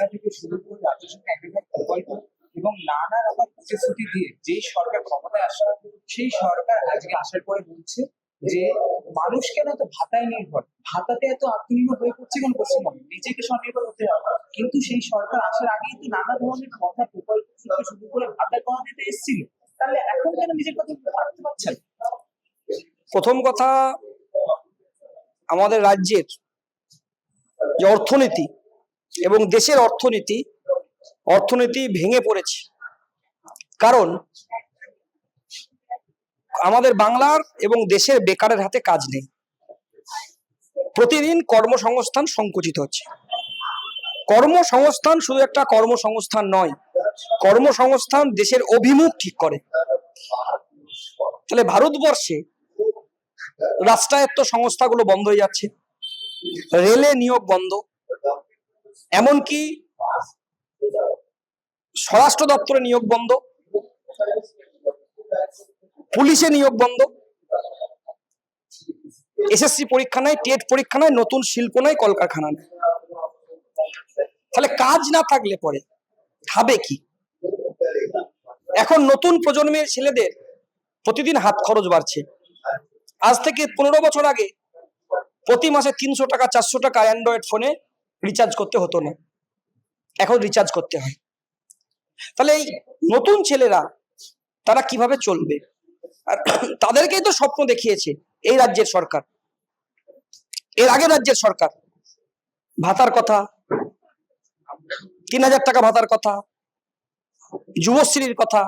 ভাতা থেকে শুরু করে রাজ্য সরকার একেবারে প্রকল্প এবং নানা রকম প্রতিশ্রুতি দিয়ে যেই সরকার ক্ষমতায় আসে সেই সরকার আজকে আসার পরে বলছে যে মানুষ কেন এত ভাতায় নির্ভর, ভাতাতে এত আত্মনির্ভর হয়ে পড়ছে কেন পশ্চিমবঙ্গে, নিজেকে স্বনির্ভর হতে হবে। কিন্তু সেই সরকার আসার আগেই তো নানা ধরনের কথা প্রকল্প থেকে শুরু করে ভাতা কমা দিতে এসেছিল, তাহলে এখন কেন নিজের কথা ভাবতে পারছেন? প্রথম কথা, আমাদের রাজ্যের যে অর্থনীতি এবং দেশের অর্থনীতি ভেঙে পড়েছে। কারণ আমাদের বাংলার এবং দেশের বেকারের হাতে কাজ নেই। প্রতিদিন কর্মসংস্থান সংকুচিত হচ্ছে। কর্মসংস্থান শুধু একটা কর্মসংস্থান নয়, কর্মসংস্থান দেশের অভিমুখ ঠিক করে। তাহলে ভারতবর্ষে রাষ্ট্রায়ত্ত সংস্থাগুলো বন্ধ হয়ে যাচ্ছে, রেলে নিয়োগ বন্ধ, এমনকি স্বরাষ্ট্র দপ্তরে নিয়োগ বন্ধ, পুলিশে নিয়োগ বন্ধ, এসএসসি পরীক্ষা নাই, টেট পরীক্ষা নাই, নতুন শিল্প নাই, কলকারখানা নাই। তাহলে কাজ না থাকলে পরে খাবে কি? এখন নতুন প্রজন্মের ছেলেদের প্রতিদিন হাত খরচ বাড়ছে। আজ থেকে 15 বছর আগে প্রতি মাসে 300 টাকা 400 টাকা অ্যান্ড্রয়েড ফোনে রিচার্জ করতে হতো না, এখন রিচার্জ করতে হয়। তাহলে এই নতুন ছেলেরা তারা কিভাবে চলবে? আর তাদেরকেই তো স্বপ্ন দেখিয়েছে এই রাজ্যের সরকার, এর আগের রাজ্যের সরকার। ভাতার কথা, 3000 টাকা ভাতার কথা, যুবশ্রীর কথা,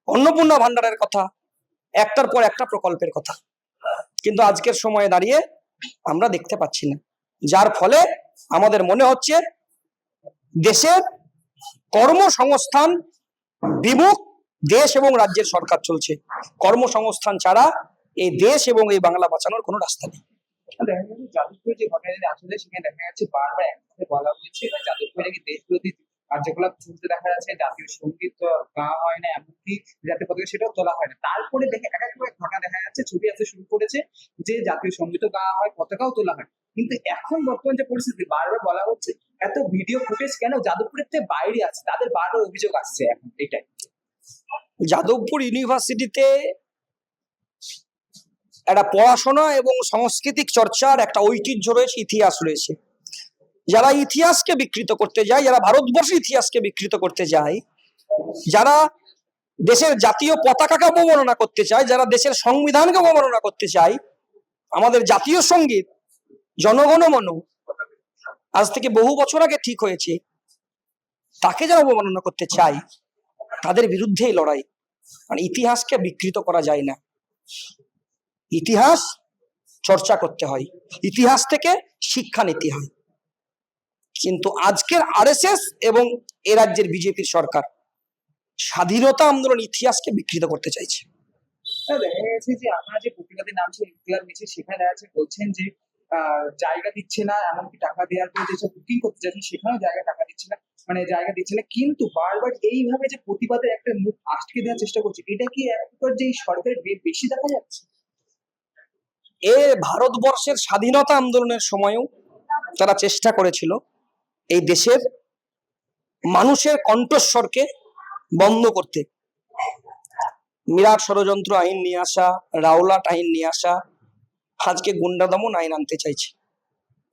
অন্নপূর্ণা ভান্ডারের কথা, একটার পর একটা প্রকল্পের কথা। কিন্তু আজকের সময়ে দাঁড়িয়ে আমরা দেখতে পাচ্ছি না, যার ফলে আমাদের মনে হচ্ছে দেশের কর্মসংস্থান বিমুখ দেশ এবং রাজ্যের সরকার চলছে। কর্মসংস্থান ছাড়া এই দেশ এবং এই বাংলা বাঁচানোর কোনো রাস্তা নেই। দেখা যাচ্ছে যাদবপুরে যে ঘটনাটি আসলে সেখানে দেখা যাচ্ছে বারবার একসাথে বলা হয়েছে যাদবপুরে নাকি দেশবিরোধী কার্যকলাপ চলতে দেখা যাচ্ছে, জাতীয় সঙ্গীত গাওয়া হয় না, এমনকি জাতীয় পতাকা সেটাও তোলা হয় না। তারপরে দেখে এক এক করে ঘটনা দেখা যাচ্ছে, ছবি আসতে শুরু করেছে যে জাতীয় সঙ্গীতও গাওয়া হয়, পতাকাও তোলা হয়। কিন্তু এখন বর্তমান যে পরিস্থিতি, বারবার বলা হচ্ছে এত ভিডিও ফুটেজ কেন যাদবপুরের থেকে বাইরে আছে, তাদের বারবার অভিযোগ আসছে এখন এটাই। যাদবপুর ইউনিভার্সিটিতে একটা পড়াশোনা এবং সাংস্কৃতিক চর্চার একটা ঐতিহ্য রয়েছে, ইতিহাস রয়েছে। যারা ইতিহাসকে বিকৃত করতে যায়, যারা ভারতবর্ষের ইতিহাসকে বিকৃত করতে যায়, যারা দেশের জাতীয় পতাকাকে অবমাননা করতে চায়, যারা দেশের সংবিধানকে অবমাননা করতে চায়, আমাদের জাতীয় সঙ্গীত জনগণ মন আজ থেকে বহু বছর আগে ঠিক হয়েছে, তাকে যারা অবমাননা করতে চায় তাদের বিরুদ্ধেই লড়াই। মানে ইতিহাসকে বিকৃত করা যায় না, ইতিহাস চর্চা করতে হয়, ইতিহাস থেকে শিক্ষা নিতে হয়। কিন্তু আজকের আরএসএস এবং এ রাজ্যের বিজেপির সরকার স্বাধীনতা আন্দোলন ইতিহাসকে বিকৃত করতে চাইছে। দেখা গেছে যে আপনারা যে প্রতিবাদের নাম ছিল ইফতিহার মিছিল, সেখানে দেখা যাচ্ছে বলছেন যে জায়গা দিচ্ছে না, এমনকি টাকা দেওয়ার পরে যেসব বুকিং করতে যাচ্ছেন সেখানেও টাকা দিচ্ছে না, মানে জায়গা দিচ্ছে না। কিন্তু বারবার এইভাবে যে প্রতিবাদের একটা মুখ আটকে দেওয়ার চেষ্টা করছে, এটা কি একবার যে সরকারের বেশি দেখা যাচ্ছে? এ ভারতবর্ষের স্বাধীনতা আন্দোলনের সময়ও তারা চেষ্টা করেছিল এই দেশের মানুষের কণ্ঠস্বরকে বন্ধ করতে। মিরাট ষড়যন্ত্র আইন নিয়ে আসা, রাওলাট আইন নিয়ে আসা, আজকে গুন্ডা দমন আইন আনতে চাইছে।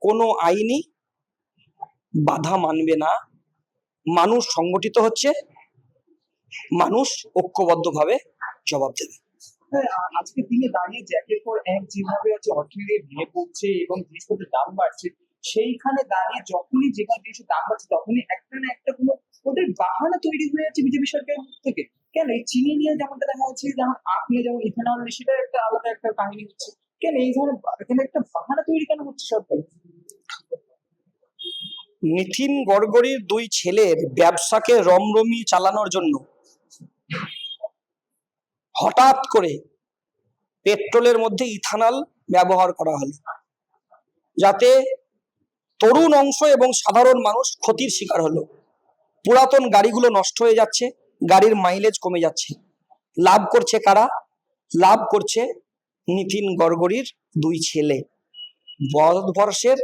কোনো আইনই বাধা মানবে না। মানুষ সংগঠিত হচ্ছে, মানুষ ঐক্যবদ্ধভাবে জবাব দেবে। আজকে দিনে দাঁড়িয়ে যে একের পর এক যেভাবে হচ্ছে অর্থনীতি ভেঙে পড়ছে এবং জিনিসপত্রের দাম বাড়ছে, সেইখানে দাঁড়িয়ে যখনই যেখানে জিনিসের দাম বাড়ছে তখনই একটা না একটা কোনো ওদের বাহানা তৈরি হয়ে যাচ্ছে বিজেপি সরকারের থেকে। কেন এই চিনি নিয়ে যেমনটা দেখা যাচ্ছে, যেমন আখ নিয়ে যেমন ইথানল, সেটা একটা আলাদা একটা কাহিনী হচ্ছে। কেন এই ধরনের এখানে একটা বাহানা তৈরি কেন হচ্ছে সরকার? নিতিন গডকরির 2 ছেলের ব্যবসাকে রমরমি চালানোর জন্য হঠাৎ করে পেট্রোলের মধ্যে ইথানল ব্যবহার করা হলো, যাতে তরুণ অংশ এবং সাধারণ মানুষ ক্ষতির শিকার হলো। পুরাতন গাড়িগুলো নষ্ট হয়ে যাচ্ছে, গাড়ির মাইলেজ কমে যাচ্ছে। লাভ করছে কারা? লাভ করছে নিতিন গডকরির 2 ছেলে। ভারতবর্ষের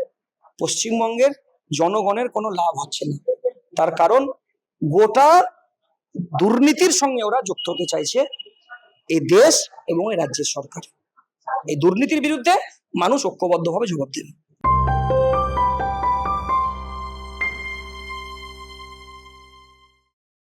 পশ্চিমবঙ্গের জনগণের কোনো লাভ হচ্ছে না। তার কারণ গোটা দুর্নীতির সঙ্গে ওরা যুক্ত হতে চাইছে এই দেশ এবং এই রাজ্যের সরকার। এই দুর্নীতির বিরুদ্ধে মানুষ ঐক্যবদ্ধভাবে জবাব দেবে।